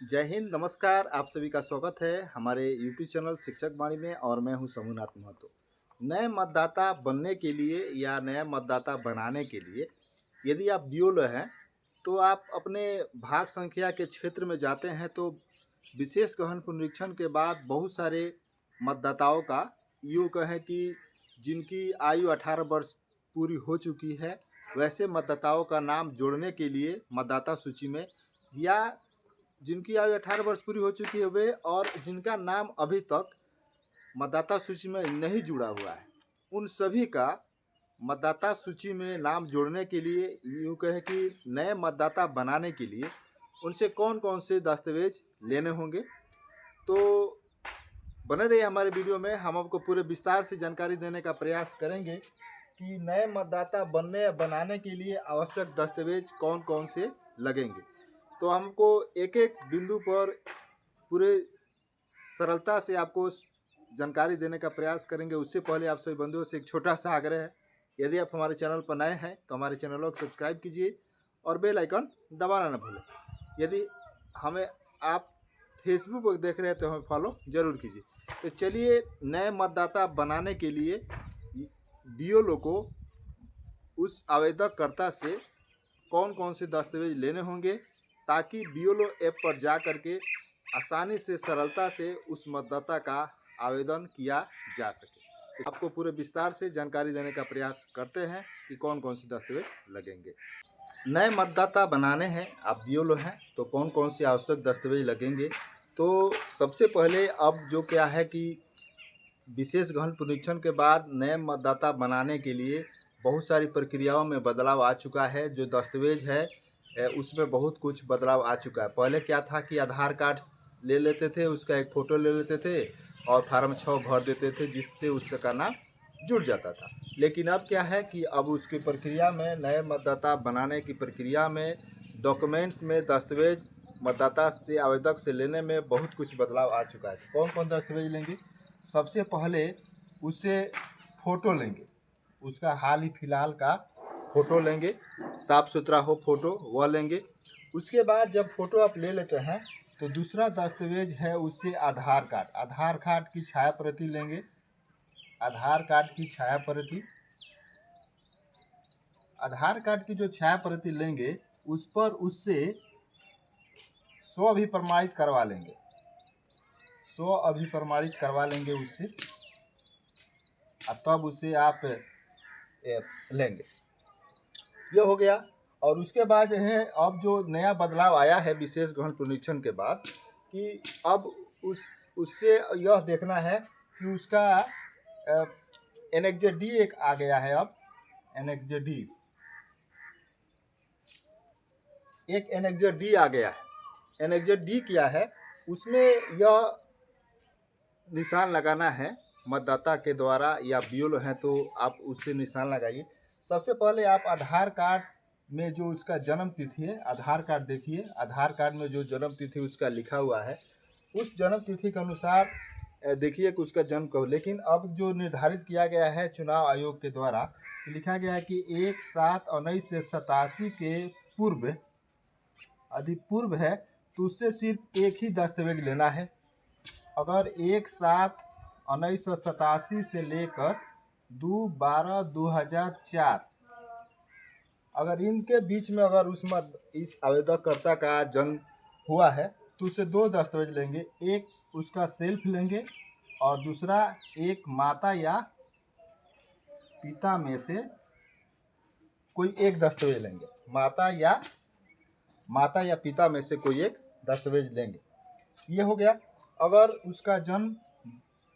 जय हिंद, नमस्कार। आप सभी का स्वागत है हमारे यूट्यूब चैनल शिक्षक वाणी में और मैं हूं समूहनाथ महतो। नए मतदाता बनने के लिए या नए मतदाता बनाने के लिए यदि आप बीएलओ हैं तो आप अपने भाग संख्या के क्षेत्र में जाते हैं तो विशेष गहन पुनरीक्षण के बाद बहुत सारे मतदाताओं का यूँ कहें कि जिनकी आयु 18 वर्ष पूरी हो चुकी है वैसे मतदाताओं का नाम जोड़ने के लिए मतदाता सूची में, या जिनकी आयु 18 वर्ष पूरी हो चुकी है वे और जिनका नाम अभी तक मतदाता सूची में नहीं जुड़ा हुआ है, उन सभी का मतदाता सूची में नाम जोड़ने के लिए, यूँ कहें कि नए मतदाता बनाने के लिए उनसे कौन कौन से दस्तावेज लेने होंगे। तो बने रहिए हमारे वीडियो में, हम आपको पूरे विस्तार से जानकारी देने का प्रयास करेंगे कि नए मतदाता बनने या बनाने के लिए आवश्यक दस्तावेज कौन कौन से लगेंगे। तो हमको एक एक बिंदु पर पूरे सरलता से आपको जानकारी देने का प्रयास करेंगे। उससे पहले आप सभी बंधुओं से एक छोटा सा आग्रह है, यदि आप हमारे चैनल पर नए हैं तो हमारे चैनलों को सब्सक्राइब कीजिए और बेल आइकन दबाना न भूलें। यदि हमें आप फेसबुक पर देख रहे हैं तो हमें फॉलो ज़रूर कीजिए। तो चलिए, नए मतदाता बनाने के लिए बीएलओ को उस आवेदककर्ता से कौन कौन से दस्तावेज लेने होंगे ताकि बीएलओ ऐप पर जा कर के आसानी से सरलता से उस मतदाता का आवेदन किया जा सके। तो आपको पूरे विस्तार से जानकारी देने का प्रयास करते हैं कि कौन कौन से दस्तावेज लगेंगे। नए मतदाता बनाने हैं, आप बीएलओ हैं तो कौन कौन से आवश्यक दस्तावेज लगेंगे। तो सबसे पहले अब जो क्या है कि विशेष गहन पुनरीक्षण के बाद नए मतदाता बनाने के लिए बहुत सारी प्रक्रियाओं में बदलाव आ चुका है। जो दस्तावेज है उसमें बहुत कुछ बदलाव आ चुका है। पहले क्या था कि आधार कार्ड ले लेते थे, उसका एक फ़ोटो ले लेते थे और फार्म 6 भर देते थे जिससे उसका नाम जुड़ जाता था। लेकिन अब क्या है कि अब उसकी प्रक्रिया में, नए मतदाता बनाने की प्रक्रिया में, डॉक्यूमेंट्स में, दस्तावेज मतदाता से, आवेदक से लेने में बहुत कुछ बदलाव आ चुका है। कौन कौन दस्तावेज लेंगे? सबसे पहले उससे फ़ोटो लेंगे, उसका हाल ही फिलहाल का फ़ोटो लेंगे, साफ़ सुथरा हो फ़ोटो वह लेंगे। उसके बाद जब फ़ोटो आप ले लेते हैं तो दूसरा दस्तावेज है उससे आधार कार्ड। आधार कार्ड की छाया प्रति लेंगे, आधार कार्ड की छाया प्रति, आधार कार्ड की जो छाया प्रति लेंगे उस पर उससे स्व अभिप्रमाणित करवा लेंगे, स्व अभिप्रमाणित करवा लेंगे उससे, और तब उसे आप लेंगे। ये हो गया। और उसके बाद है अब जो नया बदलाव आया है विशेष गहन पुनरीक्षण के बाद कि अब उससे यह देखना है कि उसका एनेक्जर डी एक आ गया है। अब एनेक्जर डी, एक एनेक्जर डी आ गया है। एनेक्जर डी क्या है? उसमें यह निशान लगाना है मतदाता के द्वारा, या बीएलओ हैं तो आप उससे निशान लगाइए। सबसे पहले आप आधार कार्ड में जो उसका जन्म तिथि है, आधार कार्ड देखिए, आधार कार्ड में जो जन्म तिथि उसका लिखा हुआ है उस जन्म तिथि के अनुसार देखिए कि उसका जन्म कब। लेकिन अब जो निर्धारित किया गया है चुनाव आयोग के द्वारा, लिखा गया है कि 1/7/1987 के पूर्व, यदि पूर्व है तो उससे सिर्फ एक ही दस्तावेज लेना है। अगर 1/7/1987 से लेकर 2/12/2004, अगर इनके बीच में अगर इस आवेदककर्ता का जन्म हुआ है तो उसे दो दस्तावेज लेंगे। एक उसका सेल्फ लेंगे और दूसरा एक माता या पिता में से कोई एक दस्तावेज लेंगे। माता या पिता में से कोई एक दस्तावेज लेंगे। ये हो गया। अगर उसका जन्म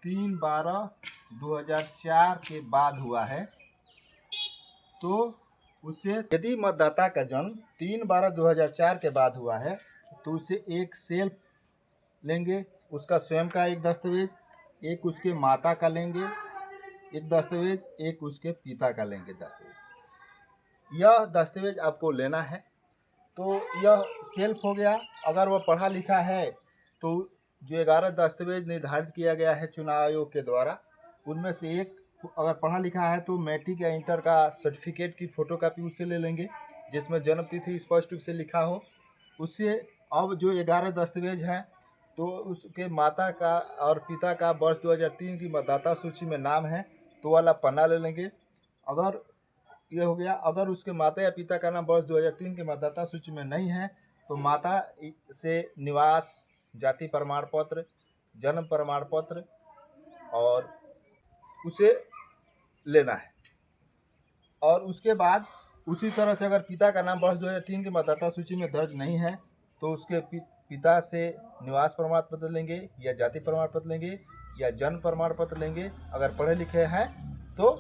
3/12/2004 के बाद हुआ है तो उसे, यदि मतदाता का जन्म 3/12/2004 के बाद हुआ है तो उसे एक सेल्फ लेंगे, उसका स्वयं का एक दस्तावेज, एक उसके माता का लेंगे एक दस्तावेज, एक उसके पिता का लेंगे दस्तावेज। यह दस्तावेज आपको लेना है। तो यह सेल्फ हो गया। अगर वह पढ़ा लिखा है तो जो 11 दस्तावेज निर्धारित किया गया है चुनाव आयोग के द्वारा, उनमें से एक अगर पढ़ा लिखा है तो मैट्रिक या इंटर का सर्टिफिकेट की फ़ोटोकॉपी उससे ले लेंगे जिसमें जन्म तिथि स्पष्ट रूप से लिखा हो उससे। अब जो 11 दस्तावेज हैं तो उसके माता का और पिता का वर्ष 2003 की मतदाता सूची में नाम है तो वाला पन्ना ले लेंगे। अगर ये हो गया, अगर उसके माता या पिता का नाम वर्ष 2003 के मतदाता सूची में नहीं है तो माता से निवास, जाति प्रमाण पत्र, जन्म प्रमाण पत्र और उसे लेना है। और उसके बाद उसी तरह से अगर पिता का नाम वर्ष 2003 के मतदाता सूची में दर्ज नहीं है तो उसके पिता से निवास प्रमाण पत्र लेंगे या जाति प्रमाण पत्र लेंगे या जन्म प्रमाण पत्र लेंगे। अगर पढ़े लिखे हैं तो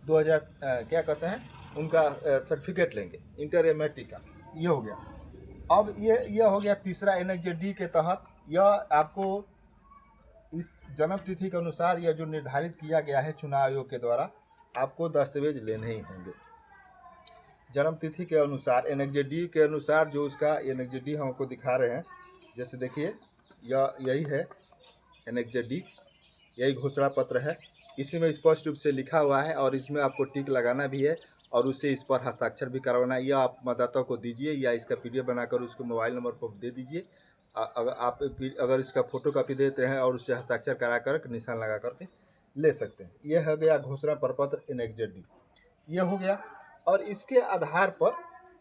2000 क्या कहते हैं उनका सर्टिफिकेट लेंगे, इंटर या मैट्रिक का। ये हो गया। अब ये हो गया तीसरा एनएक्सजेडी के तहत। यह आपको इस जन्म तिथि के अनुसार यह जो निर्धारित किया गया है चुनाव आयोग के द्वारा, आपको दस्तावेज लेने ही होंगे जन्म तिथि के अनुसार। एनएक्सजेडी के अनुसार जो उसका एनएक्सजेडी हम आपको दिखा रहे हैं, जैसे देखिए यही है एनएक्सजेडी, यही घोषणा पत्र है। इसी में स्पष्ट रूप से लिखा हुआ है और इसमें आपको टिक लगाना भी है और उसे इस पर हस्ताक्षर भी करवाना है। यह आप मतदाता को दीजिए या इसका पीडीएफ बनाकर उसके मोबाइल नंबर पर दे दीजिए। अगर इसका फोटो कॉपी देते हैं और उससे हस्ताक्षर करा कर निशान लगा करके ले सकते हैं। यह हो गया घोषणा प्रपत्र एनएक्सजेडी, ये हो गया। और इसके आधार पर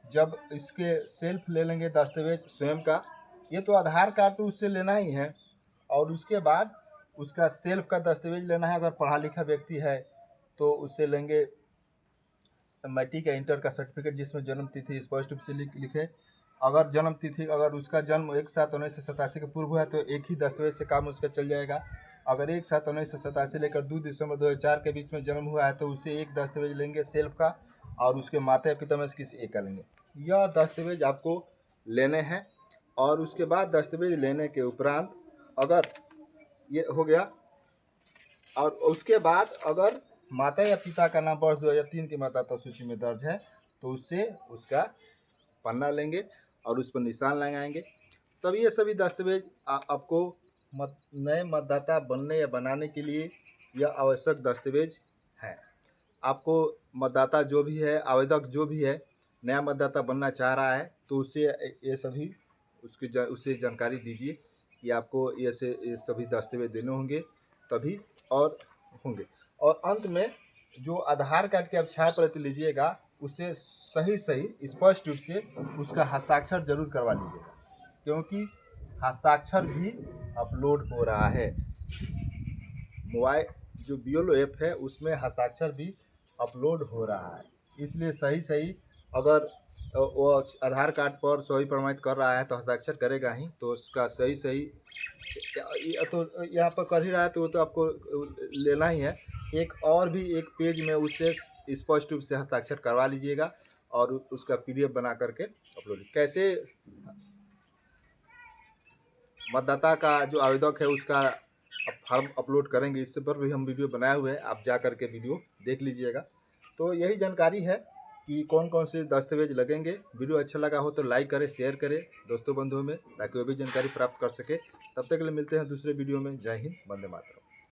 जब इसके सेल्फ ले लेंगे दस्तावेज स्वयं का, ये तो आधार कार्ड तो उससे लेना ही है और उसके बाद उसका सेल्फ का दस्तावेज लेना है। अगर पढ़ा लिखा व्यक्ति है तो उससे लेंगे मैट्रिक या इंटर का सर्टिफिकेट जिसमें जन्म तिथि स्पष्ट रूप से लिखे। अगर जन्म तिथि, अगर उसका जन्म 1/7/1987 के पूर्व हुआ है तो एक ही दस्तावेज से काम उसका चल जाएगा। अगर 1/7/1987 लेकर 2 दिसंबर 2004 के बीच में जन्म हुआ है तो उससे एक दस्तावेज लेंगे सेल्फ का और उसके माता पिता में से किसी एक का लेंगे। यह दस्तावेज आपको लेने हैं। और उसके बाद दस्तावेज लेने के उपरांत अगर ये हो गया, और उसके बाद अगर माता या पिता का नाम वर्ष 2003 की मतदाता सूची में दर्ज है तो उससे उसका पन्ना लेंगे और उस पर निशान लगाएंगे। तब ये सभी दस्तावेज आपको नए मतदाता बनने या बनाने के लिए यह आवश्यक दस्तावेज हैं। आपको मतदाता जो भी है, आवेदक जो भी है, नया मतदाता बनना चाह रहा है तो उससे ये सभी उसे जानकारी दीजिए कि आपको ये सभी दस्तावेज देने होंगे तभी और होंगे। और अंत में जो आधार कार्ड की आप छाया प्रति लीजिएगा उससे सही स्पष्ट रूप से उसका हस्ताक्षर जरूर करवा लीजिएगा, क्योंकि हस्ताक्षर भी अपलोड हो रहा है। मोबाइल जो BLO ऐप है उसमें हस्ताक्षर भी अपलोड हो रहा है, इसलिए सही अगर वो आधार कार्ड पर सही प्रमाणित कर रहा है तो हस्ताक्षर करेगा ही, तो उसका सही तो यहाँ पर कर ही रहा है तो वो तो आपको लेना ही है। एक और भी एक पेज में उससे स्पष्ट रूप से हस्ताक्षर करवा लीजिएगा और उसका PDF बना करके अपलोड। कैसे मतदाता का जो आवेदक है उसका फॉर्म अपलोड करेंगे, इससे पर भी हम वीडियो बनाए हुए हैं, आप जा करके वीडियो देख लीजिएगा। तो यही जानकारी है कि कौन कौन से दस्तावेज लगेंगे। वीडियो अच्छा लगा हो तो लाइक करें, शेयर करें दोस्तों बंधुओं में, ताकि वो भी जानकारी प्राप्त कर सके। तब तक के लिए मिलते हैं दूसरे वीडियो में। जय हिंद, वंदे मातरम।